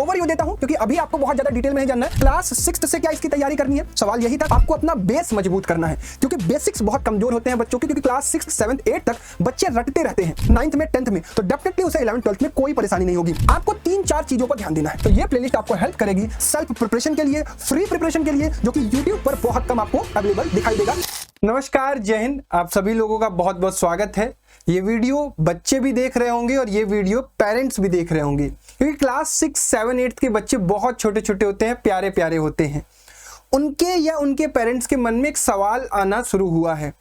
Overview देता हूं क्योंकि अभी आपको बहुत ज्यादा डिटेल में नहीं जानना है। क्लास 6 से क्या इसकी तैयारी करनी है, सवाल यही था। आपको अपना बेस मजबूत करना है क्योंकि बेसिक्स बहुत कमजोर होते हैं बच्चों के, क्योंकि क्लास 6, 7, 8 तक बच्चे रटते रहते हैं, 9th में 10th में, तो डेफिनेटली उसे 11th 12th में कोई परेशानी नहीं होगी। आपको 3-4 चीजों पर ध्यान देना है। तो ये प्लेलिस्ट आपको हेल्प करेगी सेल्फ प्रिपरेशन के लिए, फ्री प्रिपरेशन के लिए, जो कि YouTube पर बहुत कम आपको अवेलेबल दिखाई देगा। नमस्कार, जय हिंद। आप सभी लोगों का बहुत बहुत स्वागत है। ये वीडियो बच्चे भी देख रहे होंगे और ये वीडियो पेरेंट्स भी देख रहे होंगे, क्योंकि क्लास 6, 7, 8 के बच्चे बहुत छोटे छोटे होते हैं, प्यारे प्यारे होते हैं। उनके या उनके पेरेंट्स के मन में एक सवाल आना शुरू हुआ है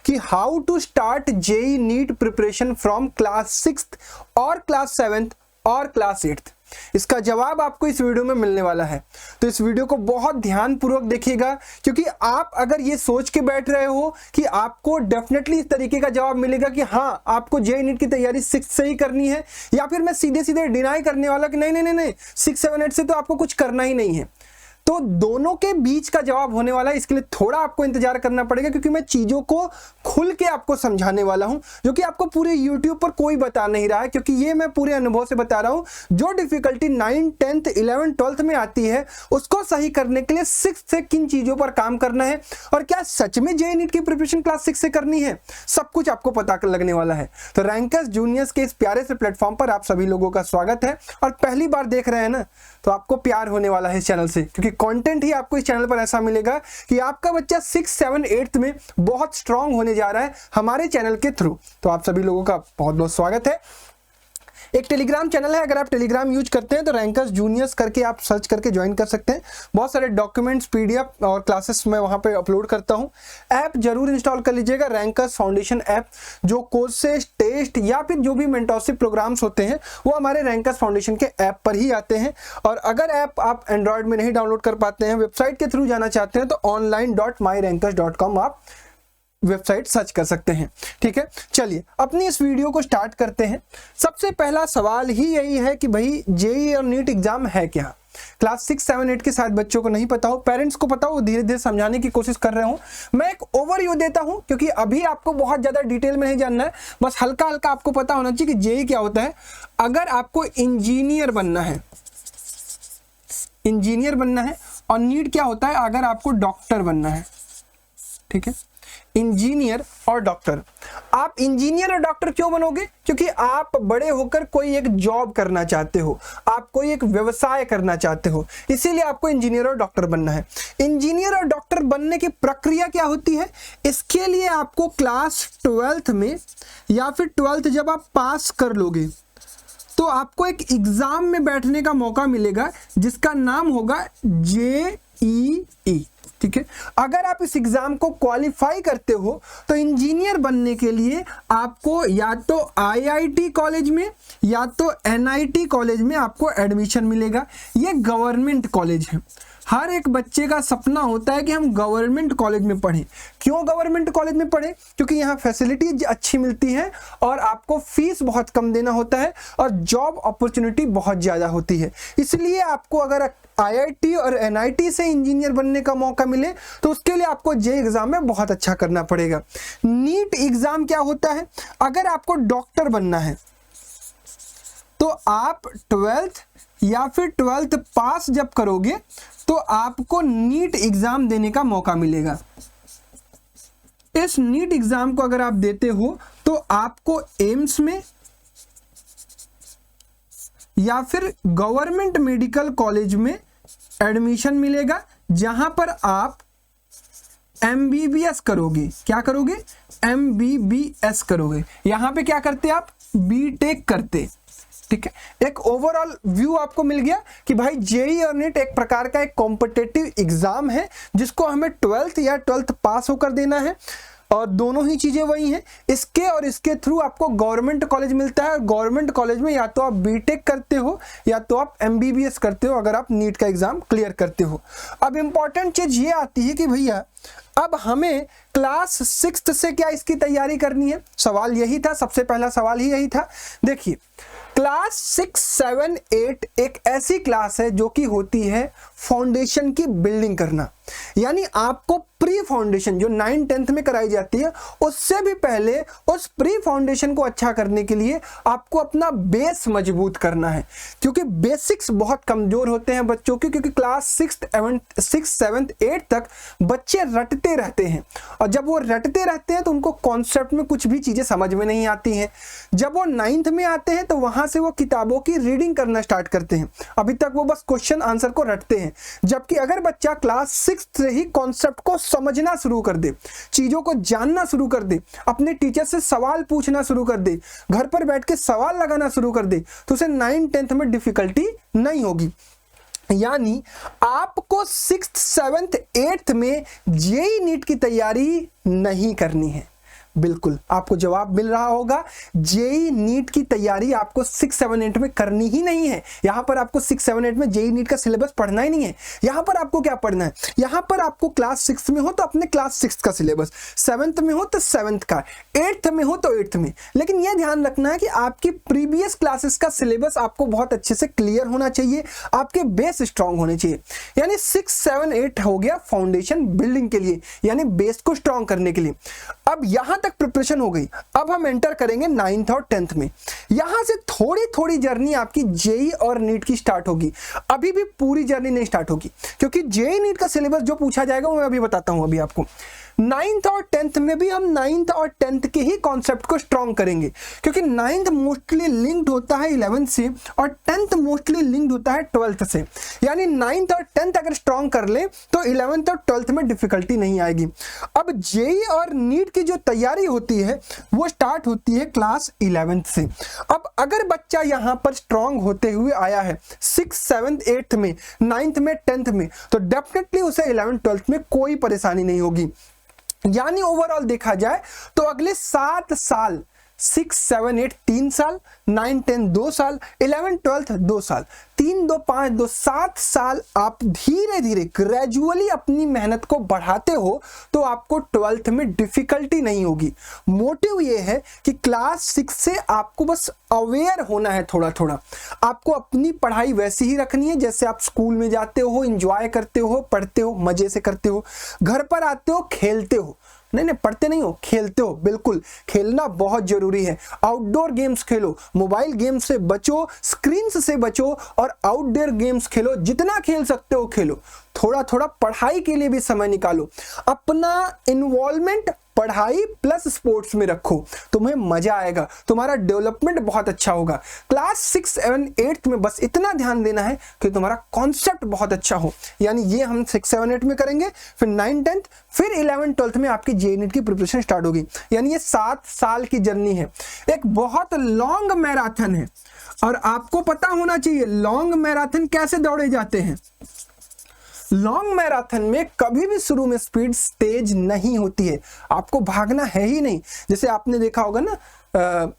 कि how to start JEE NEET preparation from class 6th और क्लास 7th और क्लास 8th। इसका जवाब आपको इस वीडियो में मिलने वाला है, तो इस वीडियो को बहुत ध्यानपूर्वक देखिएगा, क्योंकि आप अगर ये सोच के बैठ रहे हो कि आपको डेफिनेटली इस तरीके का जवाब मिलेगा कि हाँ आपको जेईई नीट की तैयारी 6 से ही करनी है, या फिर मैं सीधे सीधे डिनाई करने वाला कि नहीं 6, 7, 8 से तो आपको कुछ करना ही नहीं है, तो दोनों के बीच का जवाब होने वाला है। इसके लिए थोड़ा आपको इंतजार करना पड़ेगा, क्योंकि मैं चीजों को खुल के आपको समझाने वाला हूं, जो कि आपको पूरे YouTube पर कोई बता नहीं रहा है, क्योंकि ये मैं पूरे अनुभव से बता रहा हूं। जो डिफिकल्टी 9, 10th, 11th, 12th में आती है, उसको सही करने के लिए 6 से किन चीजों पर काम करना है और क्या सच में जेईई नीट की प्रिपरेशन क्लास 6 से करनी है, सब कुछ आपको पता लगने वाला है। तो रैंकर्स जूनियर्स के इस प्यारे से प्लेटफॉर्म पर आप सभी लोगों का स्वागत है, और पहली बार देख रहे हैं ना, तो आपको प्यार होने वाला है इस चैनल से, क्योंकि कंटेंट ही आपको इस चैनल पर ऐसा मिलेगा कि आपका बच्चा 6, 7, 8th में बहुत स्ट्रांग होने जा रहा है हमारे चैनल के थ्रू। तो आप सभी लोगों का बहुत बहुत स्वागत है। एक टेलीग्राम चैनल है, अगर आप टेलीग्राम यूज करते हैं तो रैंकर्स जूनियर्स करके आप सर्च करके ज्वाइन कर सकते हैं। बहुत सारे डॉक्यूमेंट्स, पीडीएफ और क्लासेस मैं वहां पे अपलोड करता हूं। ऐप जरूर इंस्टॉल कर लीजिएगा, रैंकर्स फाउंडेशन ऐप। जो कोर्सेज, टेस्ट या फिर जो भी मेंटरशिप प्रोग्राम्स होते हैं वो हमारे रैंकर्स फाउंडेशन के ऐप पर ही आते हैं। और अगर ऐप आप एंड्रॉयड में नहीं डाउनलोड कर पाते हैं, वेबसाइट के थ्रू जाना चाहते हैं, तो online.myrankers.com आप वेबसाइट सर्च कर सकते हैं। ठीक है, चलिए अपनी इस वीडियो को स्टार्ट करते हैं। सबसे पहला सवाल ही यही है कि भाई जेईई और नीट एग्जाम है क्या। क्लास 6, 7, 8 के शायद बच्चों को नहीं पता हो, पेरेंट्स को पता हो, धीरे धीरे समझाने की कोशिश कर रहे हूं। मैं एक ओवरव्यू देता हूं क्योंकि अभी आपको बहुत ज्यादा डिटेल में नहीं जानना है, बस हल्का हल्का आपको पता होना चाहिए कि जेईई क्या होता है। अगर आपको इंजीनियर बनना है, और नीट क्या होता है अगर आपको डॉक्टर बनना है। ठीक है, इंजीनियर और डॉक्टर। आप इंजीनियर और डॉक्टर क्यों बनोगे? क्योंकि आप बड़े होकर कोई एक जॉब करना चाहते हो, आप कोई एक व्यवसाय करना चाहते हो, इसीलिए आपको इंजीनियर और डॉक्टर बनना है। इंजीनियर और डॉक्टर बनने की प्रक्रिया क्या होती है? इसके लिए आपको क्लास 12th में या फिर 12th जब आप पास कर लोगे तो आपको एक एग्जाम में बैठने का मौका मिलेगा, जिसका नाम होगा जेईई। ठीक है, अगर आप इस एग्जाम को क्वालिफाई करते हो तो इंजीनियर बनने के लिए आपको या तो आईआईटी कॉलेज में या तो एनआईटी कॉलेज में आपको एडमिशन मिलेगा। ये गवर्नमेंट कॉलेज है। हर एक बच्चे का सपना होता है कि हम गवर्नमेंट कॉलेज में पढ़ें। क्यों गवर्नमेंट कॉलेज में पढ़ें? क्योंकि यहाँ फैसिलिटीज अच्छी मिलती है और आपको फीस बहुत कम देना होता है और जॉब अपॉर्चुनिटी बहुत ज़्यादा होती है। इसलिए आपको अगर आईआईटी और एनआईटी से इंजीनियर बनने का मौका मिले तो उसके लिए आपको जेईई एग्जाम में बहुत अच्छा करना पड़ेगा। नीट एग्जाम क्या होता है? अगर आपको डॉक्टर बनना है तो आप 12th या फिर 12th पास जब करोगे तो आपको नीट एग्जाम देने का मौका मिलेगा। इस नीट एग्जाम को अगर आप देते हो तो आपको एम्स में या फिर गवर्नमेंट मेडिकल कॉलेज में एडमिशन मिलेगा, जहां पर आप एमबीबीएस करोगे। क्या करोगे? एमबीबीएस करोगे। यहां पे क्या करते आप? बीटेक करते। ठीक है, एक ओवरऑल व्यू आपको मिल गया कि भाई जेईई और नीट एक प्रकार का एक कॉम्पिटिटिव एग्जाम है, जिसको हमें 12th या 12th पास होकर देना है, और दोनों ही चीजें वही हैं। इसके और इसके थ्रू आपको गवर्नमेंट कॉलेज मिलता है, और गवर्नमेंट कॉलेज में या तो आप बीटेक करते हो या तो आप एमबीबीएस करते हो, अगर आप नीट का एग्जाम क्लियर करते हो। अब इंपॉर्टेंट चीज ये आती है कि भैया अब हमें क्लास 6 से क्या इसकी तैयारी करनी है? सवाल यही था, सबसे पहला सवाल ही यही था। देखिए, क्लास 6, 7, 8 एक ऐसी क्लास है जो कि होती है फाउंडेशन की बिल्डिंग करना। यानी आपको प्री फाउंडेशन जो 9, 10th में कराई जाती है, उससे भी पहले उस प्री फाउंडेशन को अच्छा करने के लिए आपको अपना बेस मजबूत करना है, क्योंकि बेसिक्स बहुत कमजोर होते हैं बच्चों के। क्योंकि क्लास 6, 7, 8 तक बच्चे रटते रहते हैं, और जब वो रटते रहते हैं तो उनको कॉन्सेप्ट में कुछ भी चीजें समझ में नहीं आती हैं। जब वो 9th में आते हैं तो वहां से वो किताबों की रीडिंग करना स्टार्ट करते हैं। अभी तक वो बस क्वेश्चन आंसर को रटते हैं। जबकि अगर बच्चा क्लास 6 से ही कॉन्सेप्ट को समझना शुरू कर दे, चीजों को जानना शुरू कर दे, अपने टीचर से सवाल पूछना शुरू कर दे, घर पर बैठ के सवाल लगाना शुरू कर दे, तो उसे 9, 10th में डिफिकल्टी नहीं होगी। यानी आपको 6, 7, 8 में जेईई नीट की तैयारी नहीं करनी है। बिल्कुल आपको जवाब मिल रहा होगा, जेईई नीट की तैयारी आपको 6, 7, 8 में करनी ही नहीं है। यहां पर आपको 6, 7, 8 में जेईई नीट का सिलेबस पढ़ना ही नहीं है। यहां पर आपको क्या पढ़ना है? यहां पर आपको क्लास 6 में हो तो अपने क्लास 6 का सिलेबस, 7th में हो तो 7th का, 8th में हो तो 8th में। लेकिन यह ध्यान रखना है कि आपकी प्रीवियस क्लासेस का सिलेबस आपको बहुत अच्छे से क्लियर होना चाहिए, आपके बेस स्ट्रांग होने चाहिए। यानी 6, 7, 8 हो गया फाउंडेशन बिल्डिंग के लिए, यानी बेस को स्ट्रांग करने के लिए। अब यहां तक प्रिपरेशन हो गई, अब हम एंटर करेंगे 9th और 10th में। यहां से थोड़ी थोड़ी जर्नी आपकी जेईई और नीट की स्टार्ट होगी। अभी भी पूरी जर्नी नहीं स्टार्ट होगी, क्योंकि जेईई नीट का सिलेबस जो पूछा जाएगा वो मैं अभी बताता हूं अभी आपको। 9th और 10th में भी हम 9th और 10th के ही कॉन्सेप्ट को स्ट्रॉन्ग करेंगे, क्योंकि 9th मोस्टली लिंक्ड होता है 11th से और 10th मोस्टली लिंक्ड होता है 12th से। यानी 9th और 10th अगर स्ट्रॉन्ग कर ले तो 11th और 12th में डिफिकल्टी नहीं आएगी। अब जेईई और नीट की जो तैयारी होती है वो स्टार्ट होती है क्लास 11th से। अब अगर बच्चा यहां पर स्ट्रॉन्ग होते हुए आया है 6, 7, 8 में, 9th में, 10th में, तो डेफिनेटली उसे 11th, 12th में कोई परेशानी नहीं होगी। यानी ओवरऑल देखा जाए तो अगले 7 साल, 6, 7, 8 3 साल, 9, 10 2 साल, 11, 12 2 साल, 3, 2, 5, 2, 7 साल आप धीरे धीरे ग्रेजुअली अपनी मेहनत को बढ़ाते हो तो आपको 12th में डिफिकल्टी नहीं होगी। मोटिव ये है कि क्लास 6 से आपको बस अवेयर होना है थोड़ा थोड़ा। आपको अपनी पढ़ाई वैसी ही रखनी है जैसे आप स्कूल में जाते हो, एंजॉय करते हो, पढ़ते हो, मजे से करते हो, घर पर आते हो, खेलते हो। नहीं पढ़ते नहीं हो, खेलते हो। बिल्कुल खेलना बहुत जरूरी है। आउटडोर गेम्स खेलो, मोबाइल गेम्स से बचो, स्क्रीन से बचो और आउटडोर गेम्स खेलो, जितना खेल सकते हो खेलो। थोड़ा थोड़ा पढ़ाई के लिए भी समय निकालो। अपना इन्वॉल्वमेंट पढ़ाई प्लस स्पोर्ट्स में रखो, तुम्हें मजा आएगा, तुम्हारा डेवलपमेंट बहुत अच्छा होगा। क्लास 6, 7, 8 में बस इतना ध्यान देना है कि तुम्हारा कॉन्सेप्ट बहुत अच्छा हो। यानी ये हम 6, 7, 8 में करेंगे, फिर 9, 10 फिर 11, 12 में आपकी जेईई नीट की प्रिपरेशन स्टार्ट होगी। यानी ये 7 साल की जर्नी है, एक बहुत लॉन्ग मैराथन है। और आपको पता होना चाहिए लॉन्ग मैराथन कैसे दौड़े जाते हैं। लॉन्ग मैराथन में कभी भी शुरू में स्पीड तेज नहीं होती है, आपको भागना है ही नहीं। जैसे आपने देखा होगा ना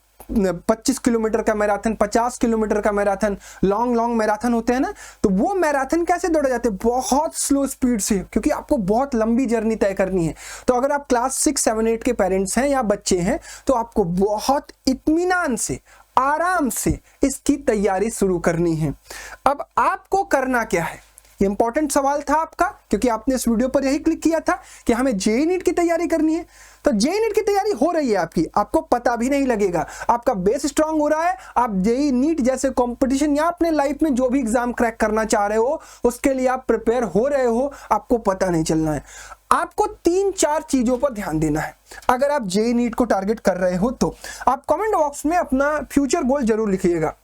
25 किलोमीटर का मैराथन, 50 किलोमीटर का मैराथन, लॉन्ग मैराथन होते हैं ना, तो वो मैराथन कैसे दौड़े जाते हैं? बहुत स्लो स्पीड से, क्योंकि आपको बहुत लंबी जर्नी तय करनी है। तो अगर आप क्लास 6, 7, 8 के पेरेंट्स हैं या बच्चे हैं तो आपको बहुत इत्मीनान से, आराम से इसकी तैयारी शुरू करनी है। अब आपको करना क्या है, ये इंपॉर्टेंट सवाल था आपका, क्योंकि आपने इस वीडियो पर यही क्लिक किया था कि हमें जेईई नीट की तैयारी करनी है। तो जेईई नीट की तैयारी हो रही है आपकी, आपको पता भी नहीं लगेगा, आपका बेस स्ट्रांग हो रहा है। आप जेईई नीट जैसे कंपटीशन या अपने लाइफ में जो भी एग्जाम क्रैक करना चाह रहे हो उसके लिए आप प्रिपेयर हो रहे हो, आपको पता नहीं चलना है। आपको 3-4 चीजों पर ध्यान देना है अगर आप जेईई नीट को टारगेट कर रहे हो तो। आप कमेंट बॉक्स में अपना फ्यूचर गोल जरूर लिखिएगा।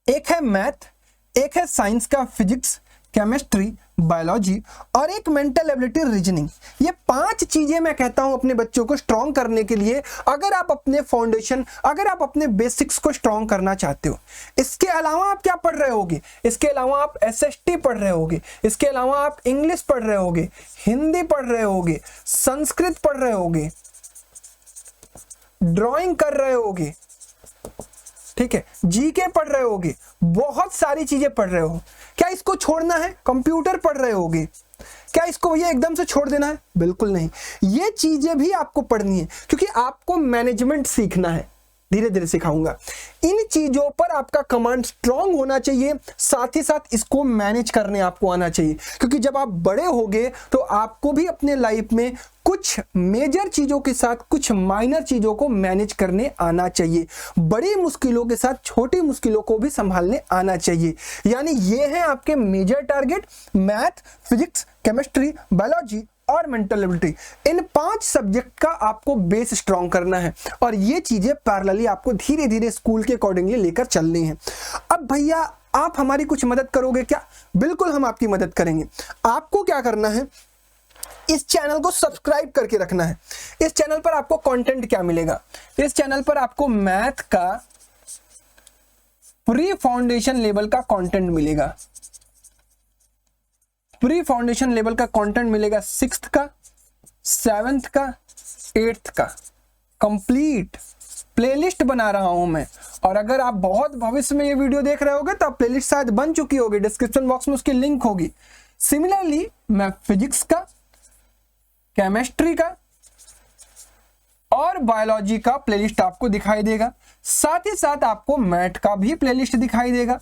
एक है मैथ, एक है साइंस का फिजिक्स, केमिस्ट्री, बायोलॉजी और एक मेंटल एबिलिटी रीजनिंग। ये 5 चीजें मैं कहता हूं अपने बच्चों को स्ट्रॉन्ग करने के लिए, अगर आप अपने फाउंडेशन, अगर आप अपने बेसिक्स को स्ट्रॉन्ग करना चाहते हो। इसके अलावा आप क्या पढ़ रहे होगे? इसके अलावा आप एसएसटी पढ़ रहे होगे, इसके अलावा आप इंग्लिश पढ़ रहे होगे, हिंदी पढ़ रहे होगे, संस्कृत पढ़ रहे होगे, ड्राइंग कर रहे होगे, ठीक है, जीके पढ़ रहे होगे, बहुत सारी चीजें पढ़ रहे हो, क्या इसको छोड़ना है? कंप्यूटर पढ़ रहे होगे, क्या इसको ये एकदम से छोड़ देना है? बिल्कुल नहीं, ये चीजें भी आपको पढ़नी है, क्योंकि आपको मैनेजमेंट सीखना है। धीरे धीरे सिखाऊंगा। इन चीजों पर आपका कमांड स्ट्रांग होना चाहिए, साथ ही साथ इसको मैनेज करने आपको आना चाहिए, क्योंकि जब आप बड़े होगे तो आपको भी अपने लाइफ में कुछ मेजर चीजों के साथ कुछ माइनर चीजों को मैनेज करने आना चाहिए। बड़ी मुश्किलों के साथ छोटी मुश्किलों को भी संभालने आना चाहिए। यानी ये है आपके major target, math, physics, chemistry, biology और मेंटल एबिलिटी। इन 5 सब्जेक्ट का आपको बेस स्ट्रॉन्ग करना है और ये चीजें पैरेलली आपको धीरे धीरे स्कूल के अकॉर्डिंगली लेकर चलनी है। अब भैया आप हमारी कुछ मदद करोगे क्या? बिल्कुल हम आपकी मदद करेंगे। आपको क्या करना है, इस चैनल को सब्सक्राइब करके रखना है। इस चैनल पर आपको कंटेंट क्या मिलेगा? इस चैनल पर आपको मैथ का प्री फाउंडेशन लेवल का कंटेंट मिलेगा। प्री फाउंडेशन लेवल का कंटेंट मिलेगा 6th का, 7th का, 8th का। कंप्लीट प्लेलिस्ट बना रहा हूं मैं, और अगर आप बहुत भविष्य में ये वीडियो देख रहे होगे तो आप प्लेलिस्ट शायद बन चुकी होगी, डिस्क्रिप्शन बॉक्स में उसकी लिंक होगी। सिमिलरली मैं फिजिक्स का, केमिस्ट्री का और बायोलॉजी का प्लेलिस्ट आपको दिखाई देगा, साथ ही साथ आपको मैथ का भी प्लेलिस्ट दिखाई देगा।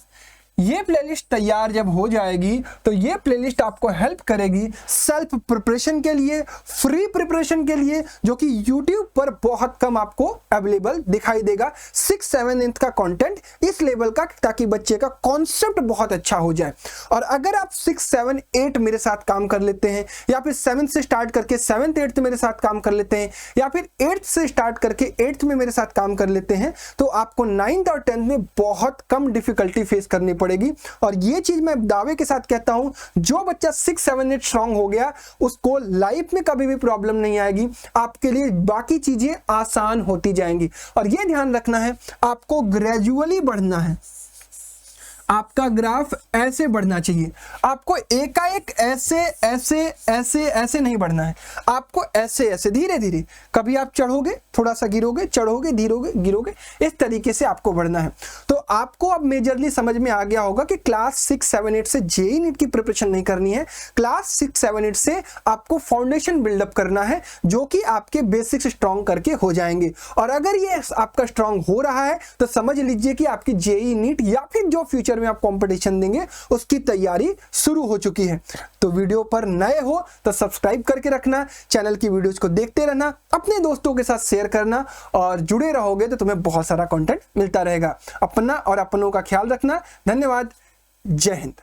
ये प्लेलिस्ट तैयार जब हो जाएगी तो ये प्लेलिस्ट आपको हेल्प करेगी सेल्फ प्रिपरेशन के लिए, फ्री प्रिपरेशन के लिए, जो कि YouTube पर बहुत कम आपको अवेलेबल दिखाई देगा। 6, 7, 8 का कंटेंट इस लेवल का, ताकि बच्चे का कॉन्सेप्ट बहुत अच्छा हो जाए। और अगर आप 6, 7, 8 मेरे साथ काम कर लेते हैं, या फिर 7 से स्टार्ट करके 7th, 8th मेरे साथ काम कर लेते हैं, या फिर 8th से स्टार्ट करके 8th में मेरे साथ काम कर लेते हैं, तो आपको 9th और 10th में बहुत कम डिफिकल्टी फेस करनी पड़ेगी। और ये चीज मैं दावे के साथ कहता हूं, जो बच्चा 6, 7, 8 स्ट्रांग हो गया उसको लाइफ में कभी भी प्रॉब्लम नहीं आएगी। आपके लिए बाकी चीजें आसान होती जाएंगी। और ये ध्यान रखना है, आपको ग्रेजुअली बढ़ना है। आपका ग्राफ ऐसे बढ़ना चाहिए, आपको एकाएक ऐसे ऐसे ऐसे ऐसे नहीं बढ़ना है, आपको ऐसे ऐसे धीरे धीरे, कभी आप चढ़ोगे थोड़ा सा गिरोगे, चढ़ोगे धीरोगे गिरोगे, इस तरीके से आपको बढ़ना है। तो आपको अब मेजरली समझ में आ गया होगा कि क्लास 6, 7, 8 से जेईई नीट की प्रिपरेशन नहीं करनी है। क्लास 6, 7, 8 से आपको फाउंडेशन बिल्डअप करना है, जो कि आपके बेसिक्स स्ट्रांग करके हो जाएंगे। और अगर ये आपका स्ट्रांग हो रहा है तो समझ लीजिए कि आपकी जेईई नीट या फिर जो फ्यूचर में आप कंपटीशन देंगे उसकी तैयारी शुरू हो चुकी है। तो वीडियो पर नए हो तो सब्सक्राइब करके रखना, चैनल की वीडियोस को देखते रहना, अपने दोस्तों के साथ शेयर करना, और जुड़े रहोगे तो तुम्हें बहुत सारा कंटेंट मिलता रहेगा। अपना और अपनों का ख्याल रखना। धन्यवाद। जय हिंद।